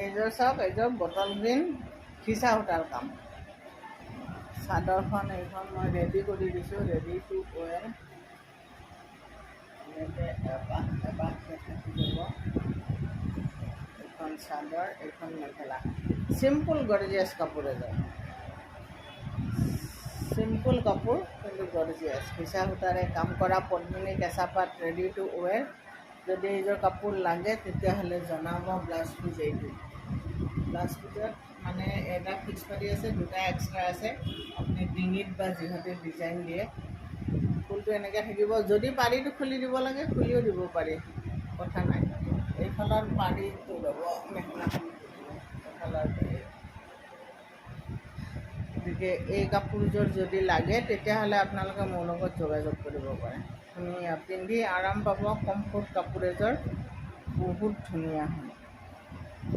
এইযোৰ চাওক, এইযোৰ বটল গ্ৰীণ ফিচা সূতাৰ কাম। চাদৰখন এইখন মই ৰেডি কৰি দিছোঁ, ৰেডি টু ৱেৰ। এনেকৈ এবাহ থাকি যাব। এইখন চাদৰ, এইখন মেখেলা। চিম্পুল গৰ্জিয়াছ কাপোৰ এযোৰ, চিম্পুল কাপোৰ কিন্তু গৰ্জিয়াছ। ফিচা সূতাৰে কাম কৰা পদ্মিনী কেঁচা পাত ৰেডি টু ৱেৰ। যদি এইযোৰ কাপোৰ লাগে তেতিয়াহ'লে জনাব। ব্লাউজ পিচ এইটো। ব্লাউজ পিচত মানে এটা ফিক্স পাতি আছে, দুটা এক্সট্ৰা আছে। আপুনি ডিঙিত বা যিহঁতে ডিজাইন দিয়ে ফুলটো এনেকৈ থাকিব। যদি পাৰিটো খুলি দিব লাগে খুলিও দিব পাৰি, কথা নাই। এইফালৰ পাৰিটো ল'ব, মেখেলাখন মেখেলাৰ পাৰি। গতিকে এই কাপোৰযোৰ যদি লাগে তেতিয়াহ'লে আপোনালোকে মোৰ লগত যোগাযোগ কৰিব পাৰে। ধুনীয়া, পিন্ধি আৰাম পাব। কমফৰ্ট কাপোৰ এযোৰ, বহুত ধুনীয়া হয়।